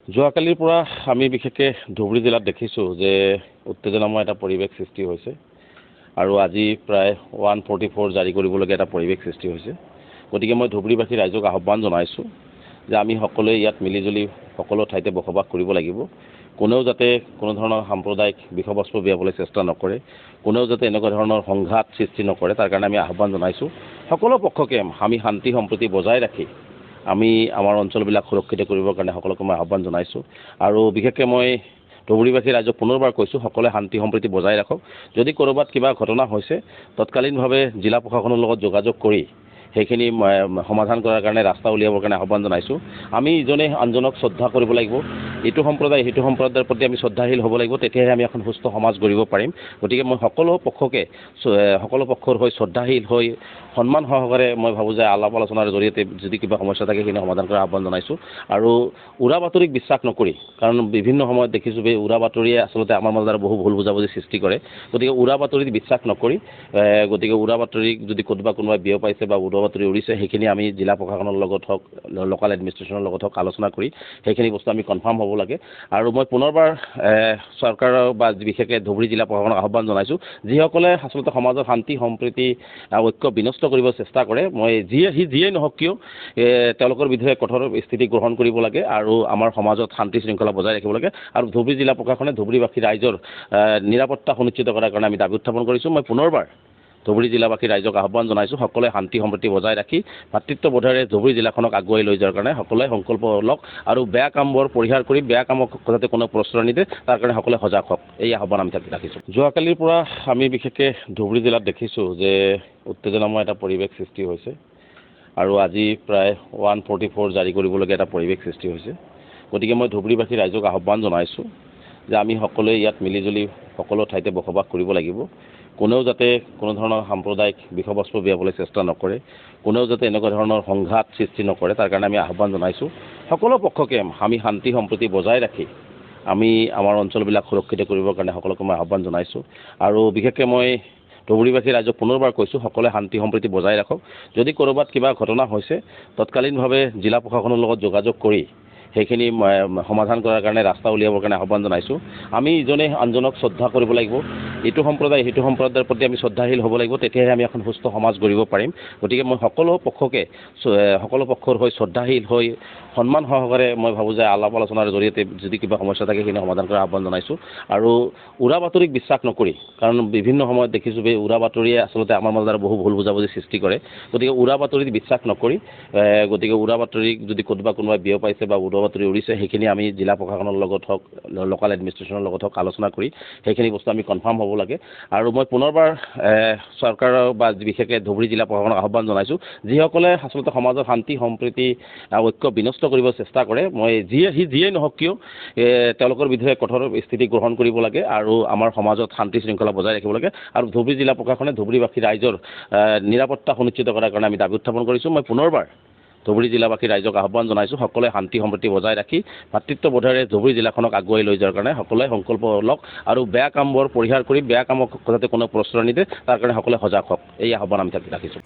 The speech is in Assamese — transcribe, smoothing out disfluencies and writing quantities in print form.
যোৱাকালিৰ পৰা আমি বিশেষকৈ ধুবুৰী জিলাত দেখিছোঁ যে উত্তেজনাময় এটা পৰিৱেশ সৃষ্টি হৈছে আৰু আজি প্ৰায় 144 জাৰি কৰিবলগীয়া এটা পৰিৱেশ সৃষ্টি হৈছে। গতিকে মই ধুবুৰীবাসী ৰাইজক আহ্বান জনাইছোঁ যে আমি সকলোৱে ইয়াত মিলিজুলি সকলো ঠাইতে বসবাস কৰিব লাগিব। কোনেও যাতে কোনো ধৰণৰ সাম্প্ৰদায়িক বিষবস্তু বিয়পাবলৈ চেষ্টা নকৰে, কোনেও যাতে এনেকুৱা ধৰণৰ সংঘাত সৃষ্টি নকৰে, তাৰ কাৰণে আমি আহ্বান জনাইছোঁ। সকলো পক্ষকে আমি শান্তি সম্প্ৰীতি বজাই ৰাখি আমি আমাৰ অঞ্চলবিলাক সুৰক্ষিত কৰিবৰ কাৰণে সকলোকে মই আহ্বান জনাইছোঁ। আৰু বিশেষকৈ মই ধুবুৰীবাসী ৰাইজক পুনৰবাৰ কৈছোঁ, সকলোৱে শান্তি সম্প্ৰীতি বজাই ৰাখক। যদি ক'ৰবাত কিবা ঘটনা হৈছে তৎকালীনভাৱে জিলা প্ৰশাসনৰ লগত যোগাযোগ কৰি সেইখিনি সমাধান কৰাৰ কাৰণে ৰাস্তা উলিয়াবৰ কাৰণে আহ্বান জনাইছোঁ। আমি ইজনে আনজনক শ্ৰদ্ধা কৰিব লাগিব, ইটো সম্প্ৰদায় সিটো সম্প্ৰদায়ৰ প্ৰতি আমি শ্ৰদ্ধাশীল হ'ব লাগিব, তেতিয়াহে আমি এখন সুস্থ সমাজ গঢ়িব পাৰিম। গতিকে মই সকলো পক্ষৰ হৈ শ্ৰদ্ধাশীল হৈ সন্মান সহকাৰে মই ভাবোঁ যে আলাপ আলোচনাৰ জৰিয়তে যদি কিবা সমস্যা থাকে সেইখিনি সমাধান কৰাৰ আহ্বান জনাইছোঁ। আৰু উৰা বাতৰিক বিশ্বাস নকৰি, কাৰণ বিভিন্ন সময়ত দেখিছোঁ যে উৰা বাতৰিয়ে আচলতে আমাৰ মাজত বহু ভুল বুজাবুজি সৃষ্টি কৰে। গতিকে উৰা বাতৰিত বিশ্বাস নকৰি উৰা বাতৰিক যদি কোনোবাই বিয়পাইছে বা উৰা বাতৰি উৰিছে সেইখিনি আমি জিলা প্ৰশাসনৰ লগত হওক, লোকেল এডমিনিষ্ট্ৰেশ্যনৰ লগত হওক আলোচনা কৰি সেইখিনি বস্তু আমি কনফাৰ্ম হ'ব লাগে। আৰু মই পুনৰবাৰ চৰকাৰৰ বা বিশেষকৈ ধুবুৰী জিলা প্ৰশাসনক আহ্বান জনাইছোঁ, যিসকলে আচলতে সমাজৰ শান্তি সম্প্ৰীতি ঐক্য বিনষ্ট কৰিব চেষ্টা কৰে, মই যিয়েই নহওক কিয় তেওঁলোকৰ বিৰুদ্ধে কঠোৰ স্থিতি গ্ৰহণ কৰিব লাগে আৰু আমাৰ সমাজত শান্তি শৃংখলা বজাই ৰাখিব লাগে। আৰু ধুবুৰী জিলা প্ৰশাসনে ধুবুৰীবাসী ৰাইজৰ নিৰাপত্তা সুনিশ্চিত কৰাৰ কাৰণে আমি দাবী উত্থাপন কৰিছোঁ। মই পুনৰবাৰ ধুবুৰী জিলাবাসী ৰাইজক আহ্বান জনাইছোঁ, সকলোৱে শান্তি সম্প্ৰীতি বজাই ৰাখি ভাতৃত্ববোধেৰে ধুবুৰী জিলাখনক আগুৱাই লৈ যোৱাৰ কাৰণে সকলোৱে সংকল্প লওক আৰু বেয়া কামবোৰ পৰিহাৰ কৰি বেয়া কামক যাতে কোনো প্ৰশ্ৰয় নিদিয়ে তাৰ কাৰণে সকলোৱে সজাগ হওক, এই আহ্বান আমি ৰাখিছোঁ। যোৱাকালিৰ পৰা আমি বিশেষকৈ ধুবুৰী জিলাত দেখিছোঁ যে উত্তেজনাময় এটা পৰিৱেশ সৃষ্টি হৈছে আৰু আজি প্ৰায় 144 জাৰি কৰিবলগীয়া এটা পৰিৱেশ সৃষ্টি হৈছে। গতিকে মই ধুবুৰীবাসী ৰাইজক আহ্বান জনাইছোঁ যে আমি সকলোৱে ইয়াত মিলিজুলি সকলো ঠাইতে বসবাস কৰিব লাগিব। কোনেও যাতে কোনো ধৰণৰ সাম্প্ৰদায়িক বিষবস্তু বিয়পাবলৈ চেষ্টা নকৰে, কোনেও যাতে এনেকুৱা ধৰণৰ সংঘাত সৃষ্টি নকৰে, তাৰ কাৰণে আমি আহ্বান জনাইছোঁ। সকলো পক্ষকে আমি শান্তি সম্প্ৰীতি বজাই ৰাখি আমি আমাৰ অঞ্চলবিলাক সুৰক্ষিত কৰিবৰ কাৰণে সকলোকে মই আহ্বান জনাইছোঁ। আৰু বিশেষকৈ মই ধুবুৰীবাসী ৰাইজক পুনৰবাৰ কৈছোঁ, সকলোৱে শান্তি সম্প্ৰীতি বজাই ৰাখক। যদি ক'ৰবাত কিবা ঘটনা হৈছে তৎকালীনভাৱে জিলা প্ৰশাসনৰ লগত যোগাযোগ কৰি সেইখিনি সমাধান কৰাৰ কাৰণে ৰাস্তা উলিয়াবৰ কাৰণে আহ্বান জনাইছোঁ। আমি ইজনে আনজনক শ্ৰদ্ধা কৰিব লাগিব, ইটো সম্প্ৰদায় সিটো সম্প্ৰদায়ৰ প্ৰতি আমি শ্ৰদ্ধাশীল হ'ব লাগিব, তেতিয়াহে আমি এখন সুস্থ সমাজ গঢ়িব পাৰিম। গতিকে মই সকলো পক্ষৰ হৈ শ্ৰদ্ধাশীল হৈ সন্মান সহকাৰে মই ভাবোঁ যে আলাপ আলোচনাৰ জৰিয়তে যদি কিবা সমস্যা থাকে সেইখিনি সমাধান কৰাৰ আহ্বান জনাইছোঁ। আৰু উৰা বাতৰিক বিশ্বাস নকৰি, কাৰণ বিভিন্ন সময়ত দেখিছোঁ যে উৰা বাতৰিয়ে আচলতে আমাৰ মাজত বহু ভুল বুজাবুজি সৃষ্টি কৰে। গতিকে উৰা বাতৰিত বিশ্বাস নকৰি উৰা বাতৰিক যদি কোনোবাই বিয়পাইছে বা উৰা বাতৰি উৰিছে সেইখিনি আমি জিলা প্ৰশাসনৰ লগত হওক, লোকেল এডমিনিষ্ট্ৰেশ্যনৰ লগত হওক আলোচনা কৰি সেইখিনি বস্তু আমি কনফাৰ্ম হ'ব লাগে। আৰু মই পুনৰবাৰ চৰকাৰৰ বা বিশেষকৈ ধুবুৰী জিলা প্ৰশাসনক আহ্বান জনাইছোঁ, যিসকলে আচলতে সমাজৰ শান্তি সম্প্ৰীতি ঐক্য বিনষ্ট কৰিব চেষ্টা কৰে, মই যিয়েই নহওক কিয় তেওঁলোকৰ বিৰুদ্ধে কঠোৰ স্থিতি গ্ৰহণ কৰিব লাগে আৰু আমাৰ সমাজত শান্তি শৃংখলা বজাই ৰাখিব লাগে। আৰু ধুবুৰী জিলা প্ৰশাসনে ধুবুৰীবাসী ৰাইজৰ নিৰাপত্তা সুনিশ্চিত কৰাৰ কাৰণে আমি দাবী উত্থাপন কৰিছোঁ। মই পুনৰবাৰ ধুবুৰী জিলাবাসী ৰাইজক আহ্বান জনাইছোঁ, সকলোৱে শান্তি সম্প্ৰীতি বজাই ৰাখি ভাতৃত্ববোধেৰে ধুবুৰী জিলাখনক আগুৱাই লৈ যোৱাৰ কাৰণে সকলোৱে সংকল্প লওক আৰু বেয়া কামবোৰ পৰিহাৰ কৰি বেয়া কামক যাতে কোনো প্ৰশ্ৰয় নিদিয়ে তাৰ কাৰণে সকলোৱে সজাগ হওক, এই আহ্বান আমি ৰাখিছোঁ।